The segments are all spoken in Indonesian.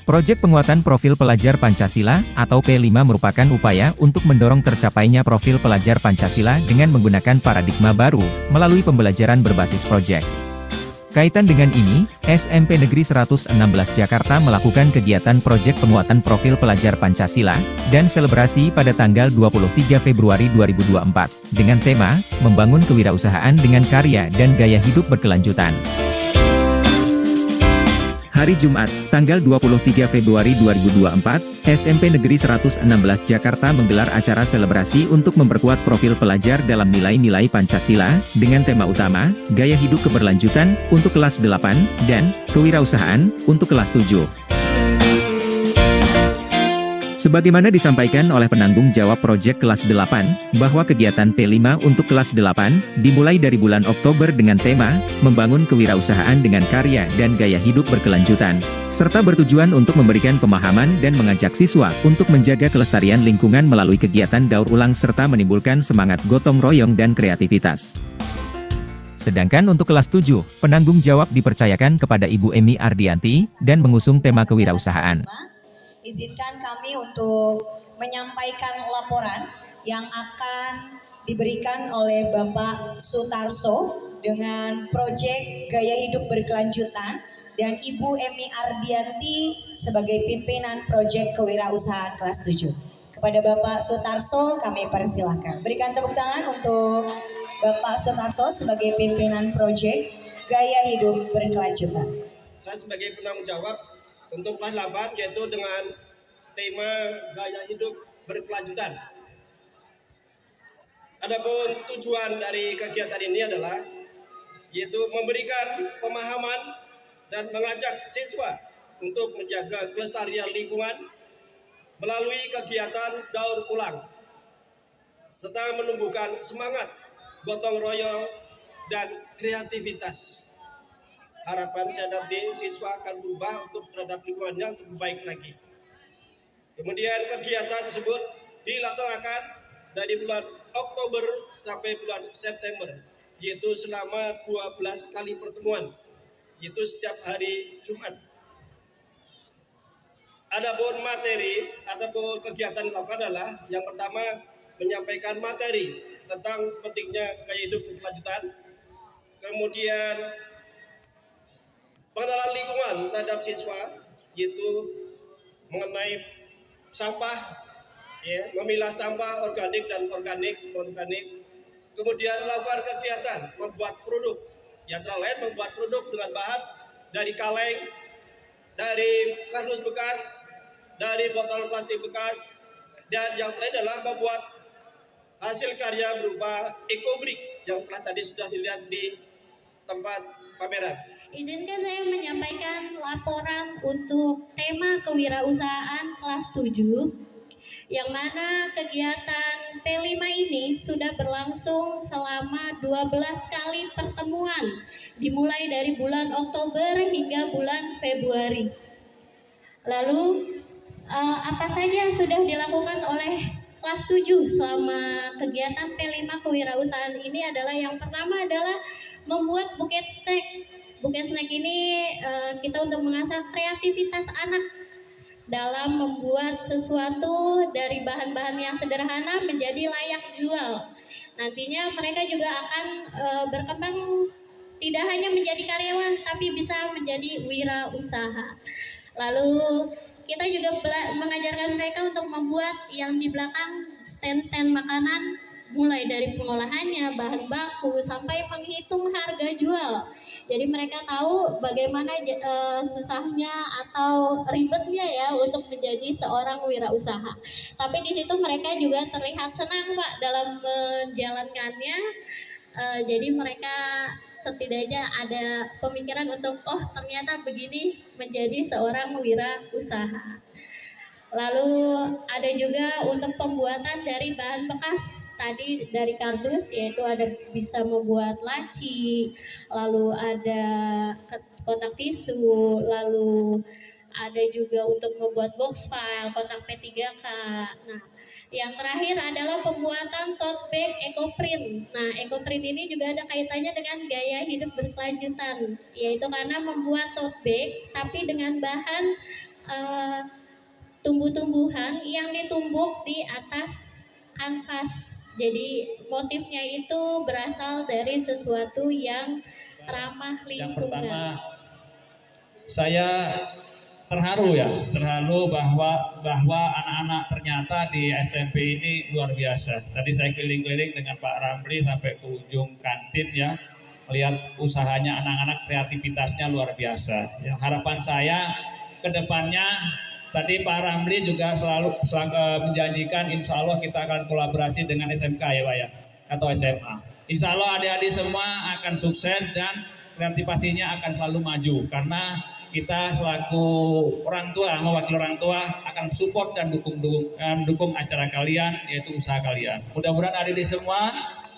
Proyek penguatan profil pelajar Pancasila, atau P5 merupakan upaya untuk mendorong tercapainya profil pelajar Pancasila dengan menggunakan paradigma baru, melalui pembelajaran berbasis proyek. Kaitan dengan ini, SMP Negeri 116 Jakarta melakukan kegiatan proyek penguatan profil pelajar Pancasila, dan selebrasi pada tanggal 23 Februari 2024, dengan tema, Membangun Kewirausahaan dengan Karya dan Gaya Hidup Berkelanjutan. Hari Jumat, tanggal 23 Februari 2024, SMP Negeri 116 Jakarta menggelar acara selebrasi untuk memperkuat profil pelajar dalam nilai-nilai Pancasila, dengan tema utama, Gaya Hidup Keberlanjutan, untuk kelas 8, dan Kewirausahaan, untuk kelas 7. Sebagaimana disampaikan oleh penanggung jawab proyek kelas 8, bahwa kegiatan P5 untuk kelas 8, dimulai dari bulan Oktober dengan tema, Membangun Kewirausahaan dengan Karya dan Gaya Hidup Berkelanjutan, serta bertujuan untuk memberikan pemahaman dan mengajak siswa untuk menjaga kelestarian lingkungan melalui kegiatan daur ulang serta menimbulkan semangat gotong royong dan kreativitas. Sedangkan untuk kelas 7, penanggung jawab dipercayakan kepada Ibu Emi Ardianti, dan mengusung tema kewirausahaan. Izinkan kami untuk menyampaikan laporan yang akan diberikan oleh Bapak Sutarso dengan proyek Gaya Hidup Berkelanjutan dan Ibu Emi Ardianti sebagai pimpinan proyek kewirausahaan kelas 7. Kepada Bapak Sutarso kami persilahkan. Berikan tepuk tangan untuk Bapak Sutarso sebagai pimpinan proyek Gaya Hidup Berkelanjutan. Saya sebagai penanggung jawab untuk kelas 8, yaitu dengan tema Gaya Hidup Berkelanjutan. Adapun tujuan dari kegiatan ini adalah yaitu memberikan pemahaman dan mengajak siswa untuk menjaga kelestarian lingkungan melalui kegiatan daur ulang serta menumbuhkan semangat gotong royong dan kreativitas. Harapan saya nanti siswa akan berubah untuk terhadap lingkungannya untuk lebih baik lagi. Kemudian kegiatan tersebut dilaksanakan dari bulan Oktober sampai bulan September, yaitu selama 12 kali pertemuan, yaitu setiap hari Jumat. Adapun materi ataupun kegiatan dilakukan adalah yang pertama menyampaikan materi tentang pentingnya gaya hidup berkelanjutan, kemudian pengenalan lingkungan terhadap siswa, yaitu mengenai sampah, memilah sampah organik dan non-organik. Kemudian melakukan kegiatan membuat produk, yang antara lain membuat produk dengan bahan dari kaleng, dari kardus bekas, dari botol plastik bekas, dan yang terakhir adalah membuat hasil karya berupa ekobrik yang telah tadi sudah dilihat di tempat pameran. Izinkan saya menyampaikan laporan untuk tema kewirausahaan kelas 7, yang mana kegiatan P5 ini sudah berlangsung selama 12 kali pertemuan, dimulai dari bulan Oktober hingga bulan Februari. Lalu, apa saja yang sudah dilakukan oleh kelas 7 selama kegiatan P5 kewirausahaan ini adalah yang pertama adalah membuat buket snack. Buket snack ini kita untuk mengasah kreativitas anak dalam membuat sesuatu dari bahan-bahan yang sederhana menjadi layak jual. Nantinya mereka juga akan berkembang tidak hanya menjadi karyawan tapi bisa menjadi wirausaha. Lalu kita juga mengajarkan mereka untuk membuat yang di belakang stand-stand makanan, mulai dari pengolahannya, bahan baku, sampai menghitung harga jual. Jadi mereka tahu bagaimana susahnya atau ribetnya ya untuk menjadi seorang wirausaha. Tapi di situ mereka juga terlihat senang Pak dalam menjalankannya. Jadi mereka setidaknya ada pemikiran untuk ternyata begini menjadi seorang wirausaha. Lalu ada juga untuk pembuatan dari bahan bekas tadi dari kardus, yaitu ada bisa membuat laci, lalu ada kotak tisu, lalu ada juga untuk membuat box file, kotak P3K. Nah, yang terakhir adalah pembuatan tote bag ecoprint. Nah, ecoprint ini juga ada kaitannya dengan gaya hidup berkelanjutan, yaitu karena membuat tote bag tapi dengan bahan eh, tumbuh-tumbuhan yang ditumbuk di atas kanvas. Jadi motifnya itu berasal dari sesuatu yang ramah Yang lingkungan. pertama, saya terharu bahwa anak-anak ternyata di SMP ini luar biasa. Tadi saya keliling-keliling dengan Pak Ramli sampai ke ujung kantin ya, melihat usahanya anak-anak, kreativitasnya luar biasa. Ya, harapan saya ke depannya, tadi Pak Ramli juga selalu menjanjikan insya Allah kita akan kolaborasi dengan SMK ya Pak ya, atau SMA. Insya Allah adik-adik semua akan sukses dan kreativasinya akan selalu maju, karena kita selaku orang tua, mewakili orang tua akan support dan dukung acara kalian, yaitu usaha kalian. Mudah-mudahan adik-adik semua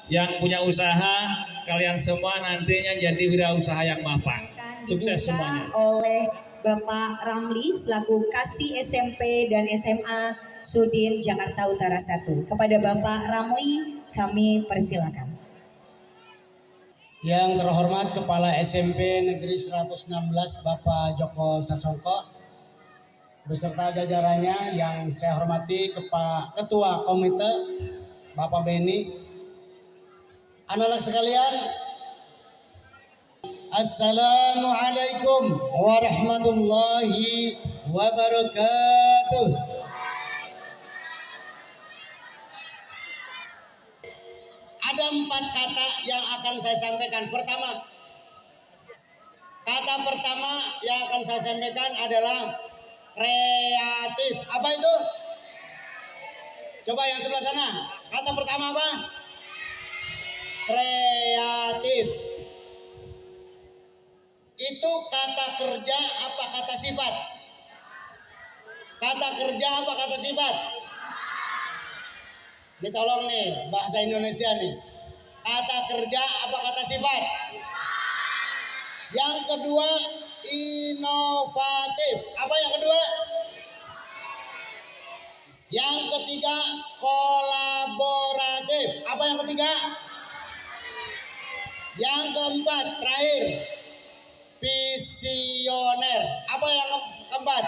yang punya usaha, kalian semua nantinya jadi wirausaha yang mapan. Sukses semuanya. Oleh Bapak Ramli selaku Kasih SMP dan SMA Sudin Jakarta Utara 1. Kepada Bapak Ramli kami persilakan. Yang terhormat Kepala SMP Negeri 116 Bapak Joko Sasongko beserta jajarannya yang saya hormati Ketua Komite Bapak Beni, anak-anak sekalian, Assalamualaikum warahmatullahi wabarakatuh. Ada 4 kata yang akan saya sampaikan. Kata pertama yang akan saya sampaikan adalah kreatif. Apa itu? Coba yang sebelah sana. Kata pertama apa? Kreatif. Itu kata kerja apa kata sifat? Kata kerja apa kata sifat? Ini tolong nih bahasa Indonesia nih. Kata kerja apa kata sifat? Yang kedua inovatif. Apa yang kedua? Yang ketiga kolaboratif. Apa yang ketiga? Yang keempat terakhir visioner. Apa yang keempat?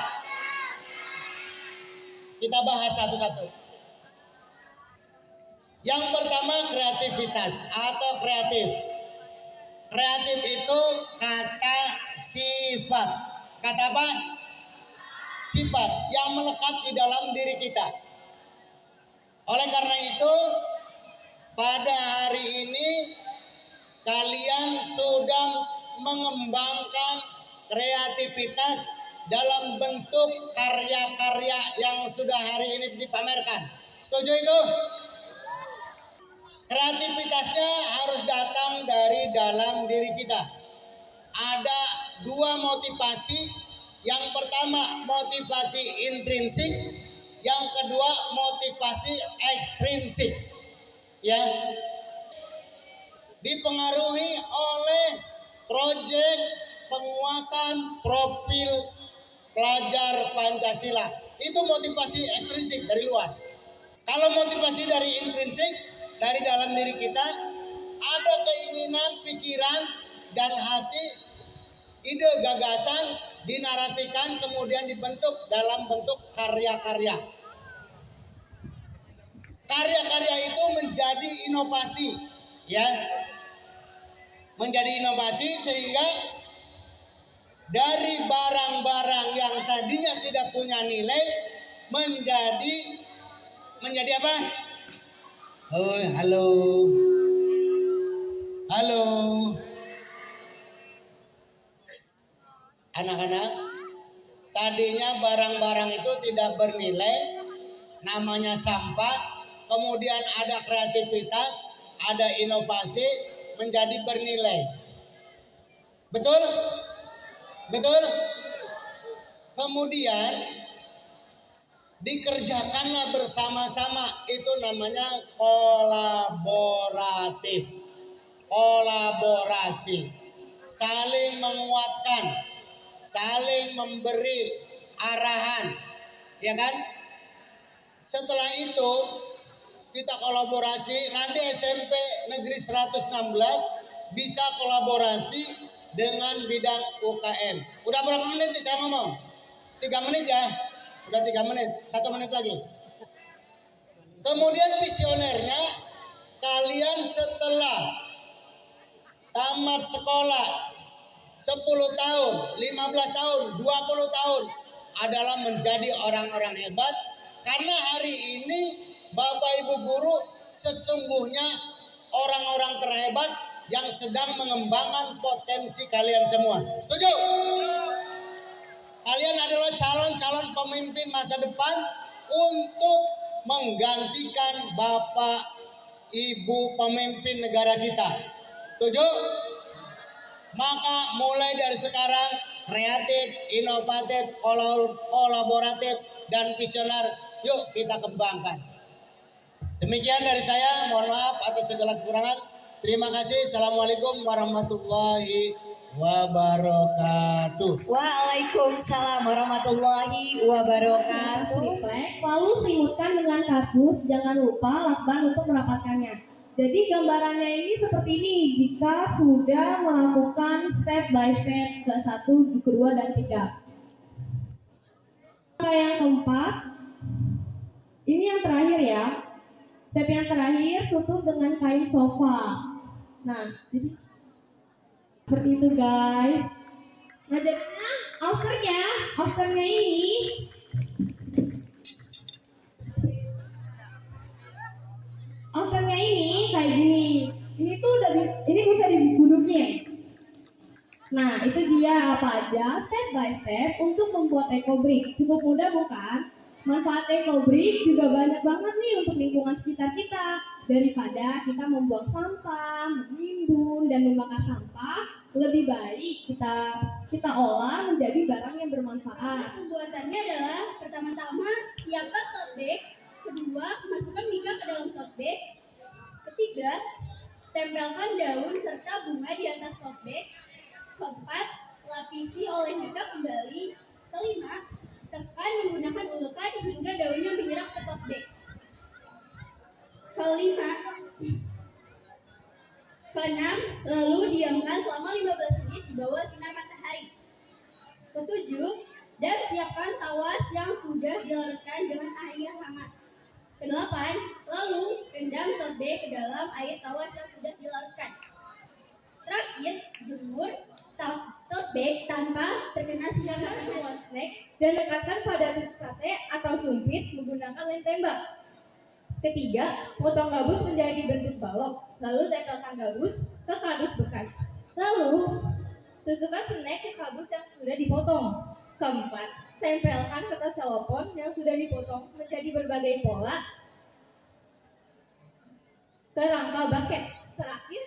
Kita bahas satu-satu. Yang pertama kreativitas atau kreatif. Kreatif itu kata sifat. Kata apa? Sifat yang melekat di dalam diri kita. Oleh karena itu, pada hari ini kalian sudah mengembangkan kreativitas dalam bentuk karya-karya yang sudah hari ini dipamerkan. Setuju itu? Kreativitasnya harus datang dari dalam diri kita. Ada 2 motivasi. Yang pertama motivasi intrinsik, yang kedua motivasi ekstrinsik. Ya. Dipengaruhi oleh proyek penguatan profil pelajar Pancasila. Itu motivasi ekstrinsik dari luar. Kalau motivasi dari intrinsik, dari dalam diri kita ada keinginan, pikiran, dan hati, ide, gagasan dinarasikan kemudian dibentuk dalam bentuk karya-karya. Karya-karya itu menjadi inovasi, ya, menjadi inovasi sehingga dari barang-barang yang tadinya tidak punya nilai menjadi apa? Oh, halo. Anak-anak, tadinya barang-barang itu tidak bernilai, namanya sampah, kemudian ada kreativitas, ada inovasi, menjadi bernilai. Betul? Betul? Kemudian dikerjakanlah bersama-sama, itu namanya kolaboratif. Kolaborasi, saling menguatkan, saling memberi arahan, ya kan? Setelah itu kita kolaborasi, nanti SMP Negeri 116 bisa kolaborasi dengan bidang UKM. Udah berapa menit saya ngomong? 3 menit ya. Udah 3 menit, 1 menit lagi. Kemudian visionernya, kalian setelah tamat sekolah 10 tahun, 15 tahun, 20 tahun adalah menjadi orang-orang hebat. Karena hari ini Bapak Ibu Guru sesungguhnya orang-orang terhebat yang sedang mengembangkan potensi kalian semua. Setuju? Kalian adalah calon-calon pemimpin masa depan untuk menggantikan Bapak Ibu pemimpin negara kita. Setuju? Maka mulai dari sekarang kreatif, inovatif, kolaboratif, dan visioner yuk kita kembangkan. Demikian dari saya, mohon maaf atas segala kekurangan. Terima kasih. Assalamualaikum warahmatullahi wabarakatuh. Waalaikumsalam warahmatullahi wabarakatuh. Lalu selimutkan dengan kardus, jangan lupa lakban untuk merapatkannya. Jadi gambarannya ini seperti ini jika sudah melakukan step by step ke 1, kedua, dan 3. Yang keempat, ini yang terakhir ya. Step yang terakhir tutup dengan kain sofa. Nah, jadi seperti itu guys. Nah jadinya afternya ini kayak gini. Ini tuh ini bisa didudukin. Nah itu dia apa aja step by step untuk membuat eco brick. Cukup mudah bukan? Manfaat eco brick juga banyak banget nih untuk lingkungan sekitar kita. Daripada kita membuang sampah, menimbun, dan membakar sampah, lebih baik kita olah menjadi barang yang bermanfaat. Pembuatannya adalah pertama-tama siapkan tote bag, kedua masukkan mika ke dalam tote bag, ketiga tempelkan daun serta bunga di atas tote bag, keempat lapisi oleh mika kembali, kelima tekan menggunakan ulekan hingga daunnya menyerap ke tote bag. Keenam, lalu diamkan selama 15 menit di bawah sinar matahari. Ketujuh, dan siapkan tawas yang sudah dilarutkan dengan air hangat. Kedelapan, lalu rendam tote bag ke dalam air tawas yang sudah dilarutkan. Terakhir, jemur tote bag tanpa terkena sinar matahari Dan dekatkan pada tusuk sate atau sumpit menggunakan lem tembak. Ketiga, potong gabus menjadi bentuk balok, lalu tempelkan gabus ke kardus bekas. Lalu, tusukkan snack ke gabus yang sudah dipotong. Keempat, tempelkan kertas celopon yang sudah dipotong menjadi berbagai pola ke rangka bucket. Terakhir,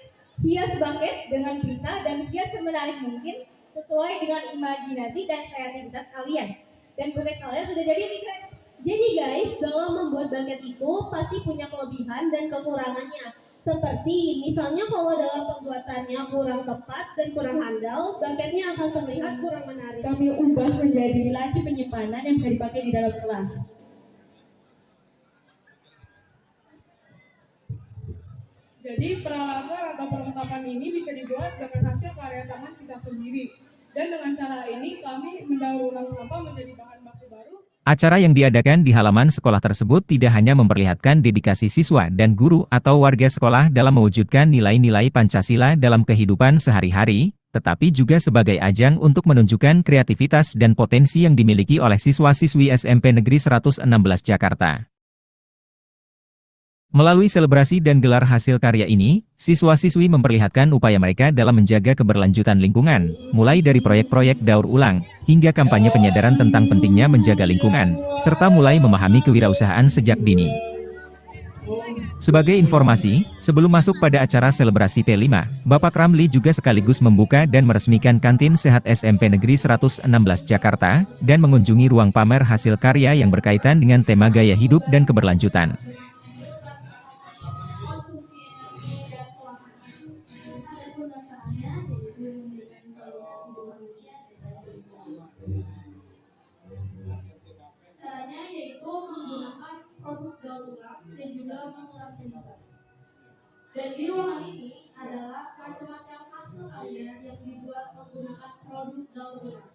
hias bucket dengan pita dan hias semenarik mungkin sesuai dengan imajinasi dan kreativitas kalian. Dan bucket kalian sudah jadi nih guys. Jadi guys, dalam membuat bucket itu pasti punya kelebihan dan kekurangannya. Seperti misalnya kalau dalam pembuatannya kurang tepat dan kurang handal, bucketnya akan terlihat kurang menarik. Kami ubah menjadi laci penyimpanan yang bisa dipakai di dalam kelas. Jadi peralatan atau perlengkapan ini bisa dibuat dengan hasil karya tangan kita sendiri. Dan dengan cara ini kami mendaur ulang sampah menjadi bahan baku baru. Acara yang diadakan di halaman sekolah tersebut tidak hanya memperlihatkan dedikasi siswa dan guru atau warga sekolah dalam mewujudkan nilai-nilai Pancasila dalam kehidupan sehari-hari, tetapi juga sebagai ajang untuk menunjukkan kreativitas dan potensi yang dimiliki oleh siswa-siswi SMP Negeri 116 Jakarta. Melalui selebrasi dan gelar hasil karya ini, siswa-siswi memperlihatkan upaya mereka dalam menjaga keberlanjutan lingkungan, mulai dari proyek-proyek daur ulang, hingga kampanye penyadaran tentang pentingnya menjaga lingkungan, serta mulai memahami kewirausahaan sejak dini. Sebagai informasi, sebelum masuk pada acara selebrasi P5, Bapak Ramli juga sekaligus membuka dan meresmikan kantin sehat SMP Negeri 116 Jakarta, dan mengunjungi ruang pamer hasil karya yang berkaitan dengan tema gaya hidup dan keberlanjutan. Caranya yaitu menggunakan produk daur ulang dan juga mengurangi limbah. Dan di ruangan ini adalah macam-macam hasil karya yang dibuat menggunakan produk daur ulang.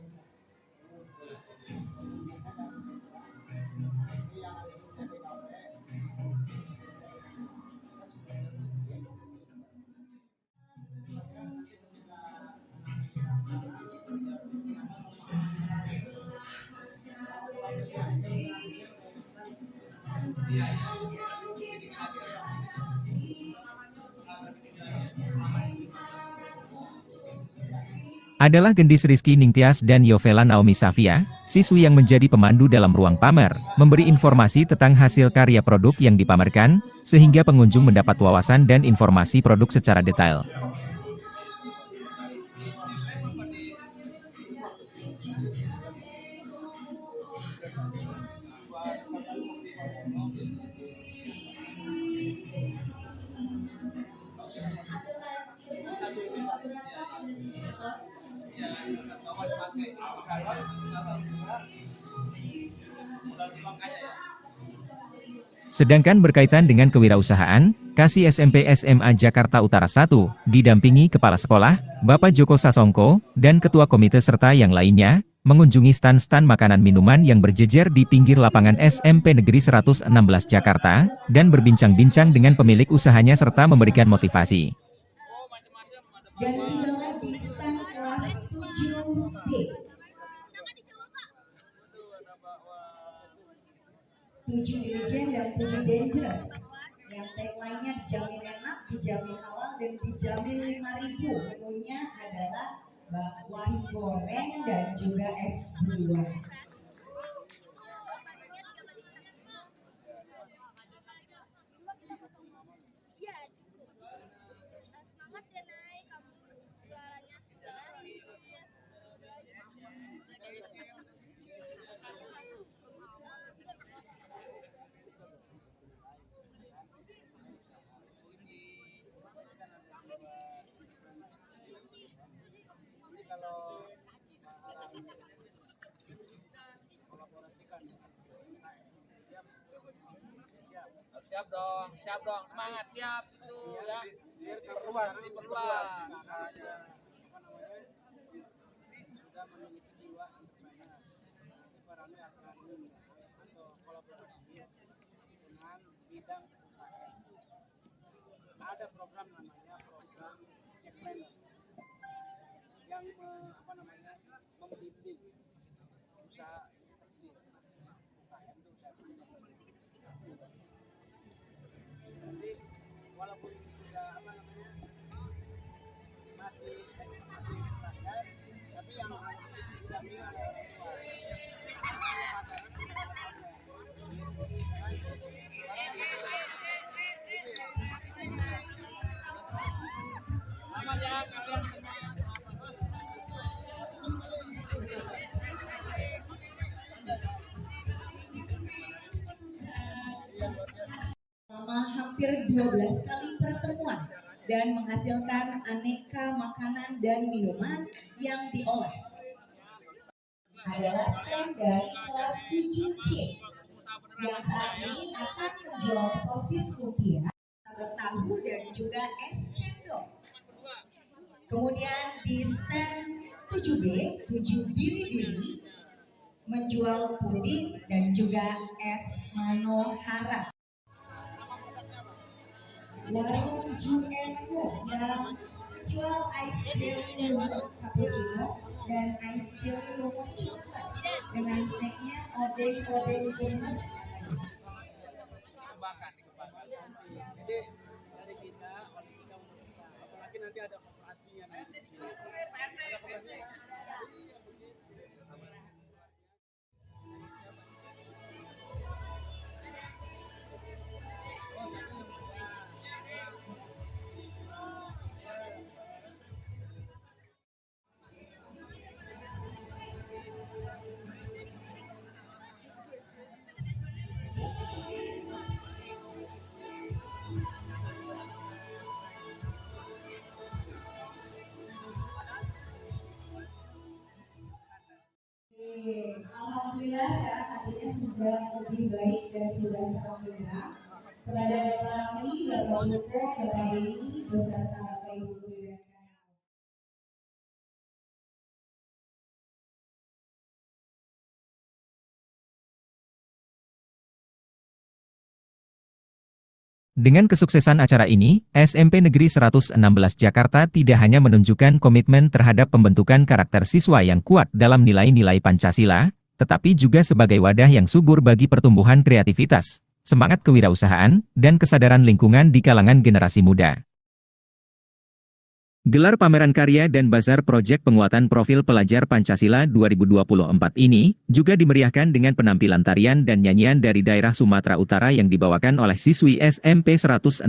adalah Gendis Rizky Ningtyas dan Yovela Naomi Safia, siswi yang menjadi pemandu dalam ruang pamer, memberi informasi tentang hasil karya produk yang dipamerkan, sehingga pengunjung mendapat wawasan dan informasi produk secara detail. Sedangkan berkaitan dengan kewirausahaan, Kasih SMP SMA Jakarta Utara 1, didampingi Kepala Sekolah, Bapak Joko Sasongko, dan Ketua Komite serta yang lainnya, mengunjungi stan-stan makanan minuman yang berjejer di pinggir lapangan SMP Negeri 116 Jakarta, dan berbincang-bincang dengan pemilik usahanya serta memberikan motivasi. Dan tibalah di stand kelas 7B. 7 Legend dan 7 Dangerous. Yang tagline-nya dijamin enak, dijamin halal, dan dijamin 5.000. Menunya adalah bakwan goreng dan juga es buah. Siap dong, semangat, siap itu ya. Diperluas. Sudah memiliki jiwa entrepreneur. Nanti perannya akan atau kolaborasi dengan bidang UKM. Ada program namanya program Jackpreneur yang membimbing usaha kecil. UKM itu usaha kecil. Nanti walaupun sudah masih standar, tapi yang nanti didampingi oleh orang tua. Hampir 12 kali pertemuan dan menghasilkan aneka makanan dan minuman yang diolah. Adalah stand dari kelas 7C yang saat ini akan menjual sosis lumpia, tahu dan juga es cendol. Kemudian di stand 7B, 7 Bili-Bili menjual puding dan juga es manohara. Warung Juenmu yang menjual ice jelly lumut cappuccino dan ice jelly lumut coklat dengan snacknya odeng-odeng gemes. Jadi dari kita, apalagi nanti ada koperasinya nanti di sini. Ada koperasinya. Alhamdulillah sekarang nantinya sudah lebih baik dan sudah terang. Kepada Bapak Ramli, Bapak Joko, Bapak Eni, beserta Bapak Ibu Guru dan Dengan kesuksesan acara ini, SMP Negeri 116 Jakarta tidak hanya menunjukkan komitmen terhadap pembentukan karakter siswa yang kuat dalam nilai-nilai Pancasila, tetapi juga sebagai wadah yang subur bagi pertumbuhan kreativitas, semangat kewirausahaan, dan kesadaran lingkungan di kalangan generasi muda. Gelar pameran karya dan bazar proyek penguatan profil pelajar Pancasila 2024 ini juga dimeriahkan dengan penampilan tarian dan nyanyian dari daerah Sumatera Utara yang dibawakan oleh siswi SMP 116,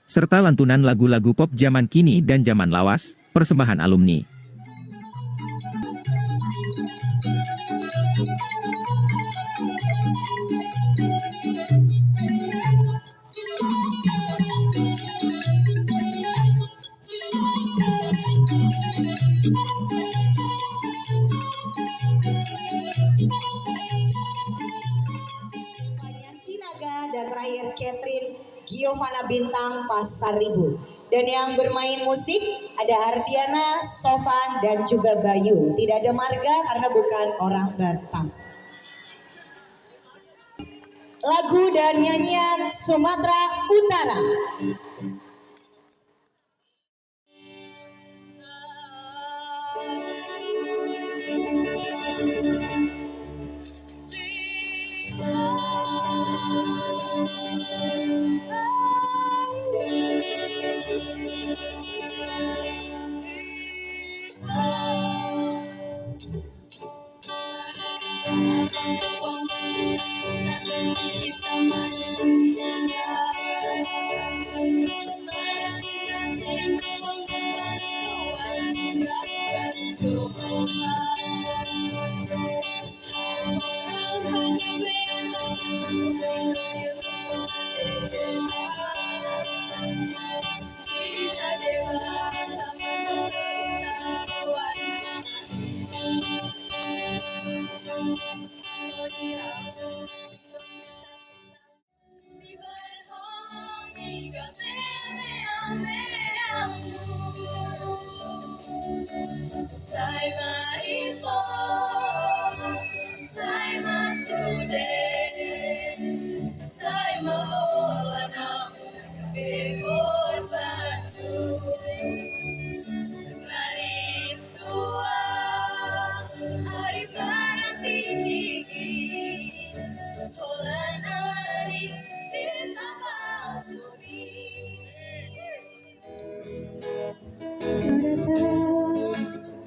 serta lantunan lagu-lagu pop zaman kini dan zaman lawas, persembahan alumni. Dan terakhir Catherine Giovanna Bintang Pasaribu. Dan yang bermain musik ada Ardiana, Sofan, dan juga Bayu. Tidak ada marga karena bukan orang Batak. Lagu dan nyanyian Sumatera Utara.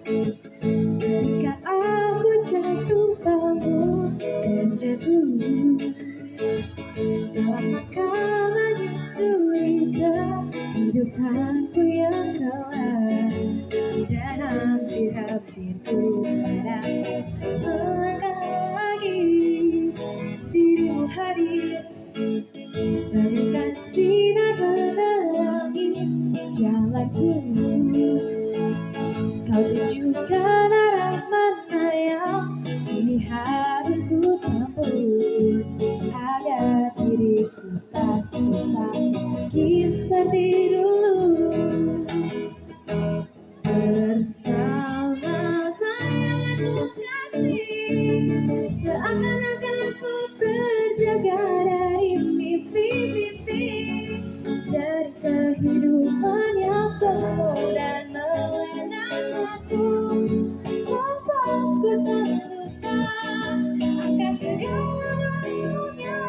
Jika aku jatuh bangun dan jatuh dalam maka menyusuri kehidupanku yang telah dan hampir-hampirku pada melangkah lagi dirimu hadir bagaikan sinar menerangi jalanku. Kau tunjukkan arah mana yang kini harus ku tempuh agar diriku tak sesat lagi seperti dulu. Bersama bayanganmu kasih, seakan-akan ku terjaga dari mimpi-mimpi, dari kehidupan yang semu dan melelahkan aku. Tanpa ku tak lupa akan segala dunia.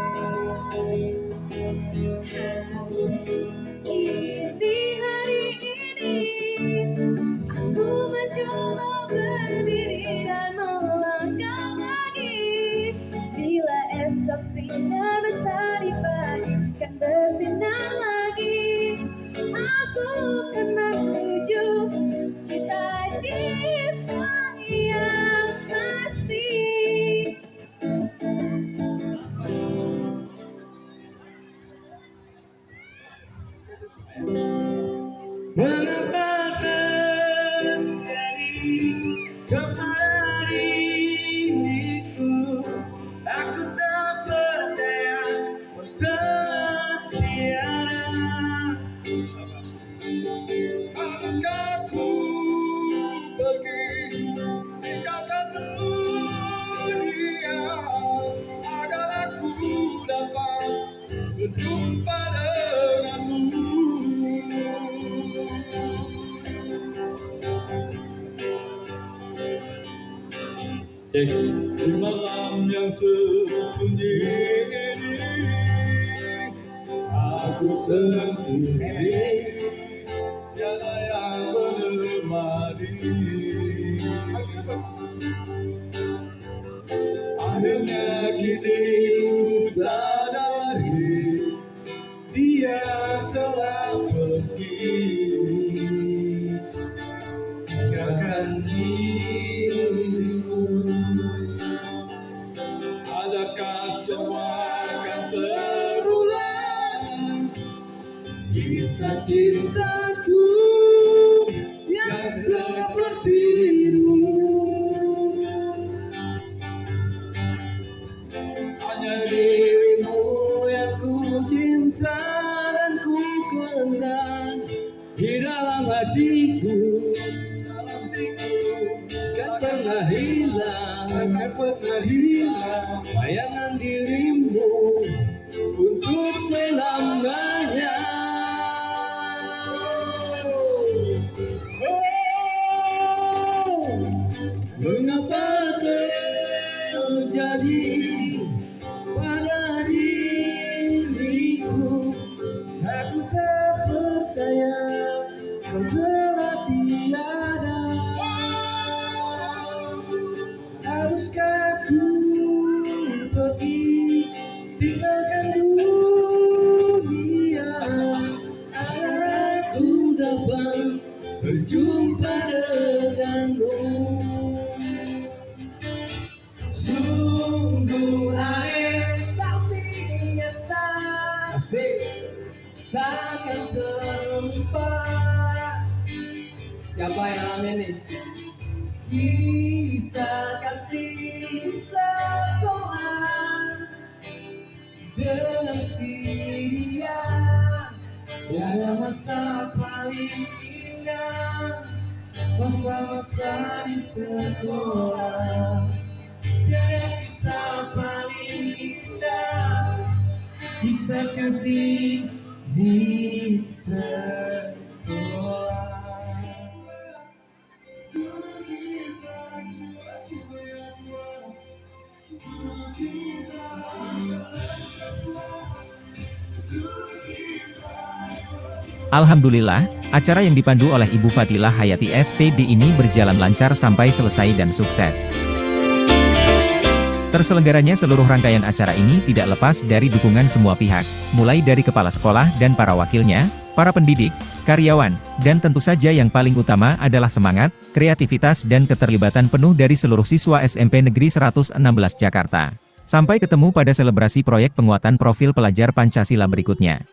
Di hari ini aku mencoba berdiri dan melangkah lagi. Bila esok sinar mentari pagi kan bersinar lagi, aku akan menuju cita-cita yang pasti. Mengapa terjadi kepada diriku? Aku tak percaya untuk tiada. Haruskah ku pergi tinggalkan dunia agar aku dapat berjumpa denganmu? Di malam yang sesunyi ini aku sendiri, tiada yang kini ku sadari dia telah pergi, tinggalkan dirimu. Adakah semua akan terulang kisah cintaku yang seperti dulu? Hanya dirimu yang ku cinta dan ku kenal di dalam hatiku, kan pernah hilang, bayangan dirimu untuk selamanya. Mengapa terjadi pada diriku? Aku tak percaya kau telah tiada. Haruskah ku pergi tinggalkan dunia agar aku dapat berjumpa denganmu? Sungguh aneh tapi nyata, asik takkan terlupa. Siapa yang amin nih? Kisah kasih sekolah dengan dia pada masa paling indah, masa-masa di sekolah. Tiada kisah paling indah, kisah kasih di sekolah. Alhamdulillah, acara yang dipandu oleh Ibu Fadilah Hayati SPD ini berjalan lancar sampai selesai dan sukses. Terselenggaranya seluruh rangkaian acara ini tidak lepas dari dukungan semua pihak, mulai dari kepala sekolah dan para wakilnya, para pendidik, karyawan, dan tentu saja yang paling utama adalah semangat, kreativitas dan keterlibatan penuh dari seluruh siswa SMP Negeri 116 Jakarta. Sampai ketemu pada selebrasi proyek penguatan profil pelajar Pancasila berikutnya.